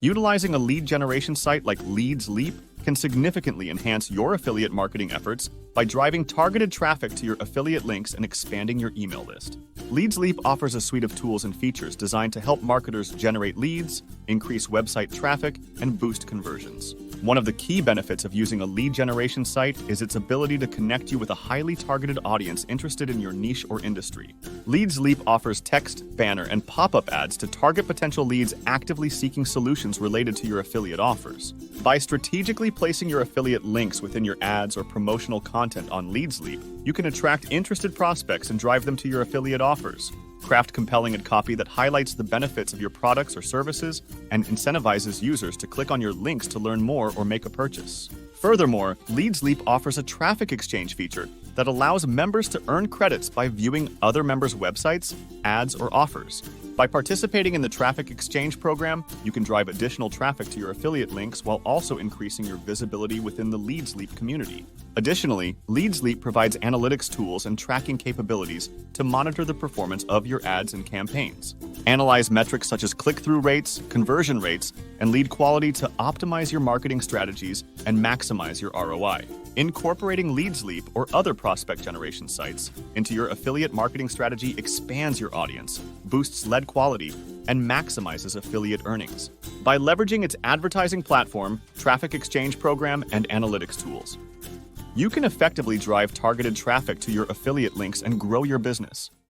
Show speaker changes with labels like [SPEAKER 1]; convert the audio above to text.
[SPEAKER 1] Utilizing a lead generation site like Leads Leap can significantly enhance your affiliate marketing efforts by driving targeted traffic to your affiliate links and expanding your email list. Leads Leap offers a suite of tools and features designed to help marketers generate leads, increase website traffic, and boost conversions. One of the key benefits of using a lead generation site is its ability to connect you with a highly targeted audience interested in your niche or industry. Leads Leap offers text, banner, and pop-up ads to target potential leads actively seeking solutions related to your affiliate offers. By strategically placing your affiliate links within your ads or promotional content on Leads Leap, you can attract interested prospects and drive them to your affiliate offers. Craft compelling ad copy that highlights the benefits of your products or services and incentivizes users to click on your links to learn more or make a purchase. Furthermore, Leads Leap offers a traffic exchange feature that allows members to earn credits by viewing other members' websites, ads, or offers. By participating in the traffic exchange program, you can drive additional traffic to your affiliate links while also increasing your visibility within the Leads Leap community. Additionally, Leads Leap provides analytics tools and tracking capabilities to monitor the performance of your ads and campaigns. Analyze metrics such as click-through rates, conversion rates, and lead quality to optimize your marketing strategies and maximize your ROI. Incorporating Leads Leap or other prospect generation sites into your affiliate marketing strategy expands your audience, boosts lead quality, and maximizes affiliate earnings by leveraging its advertising platform, traffic exchange program, and analytics tools. You can effectively drive targeted traffic to your affiliate links and grow your business.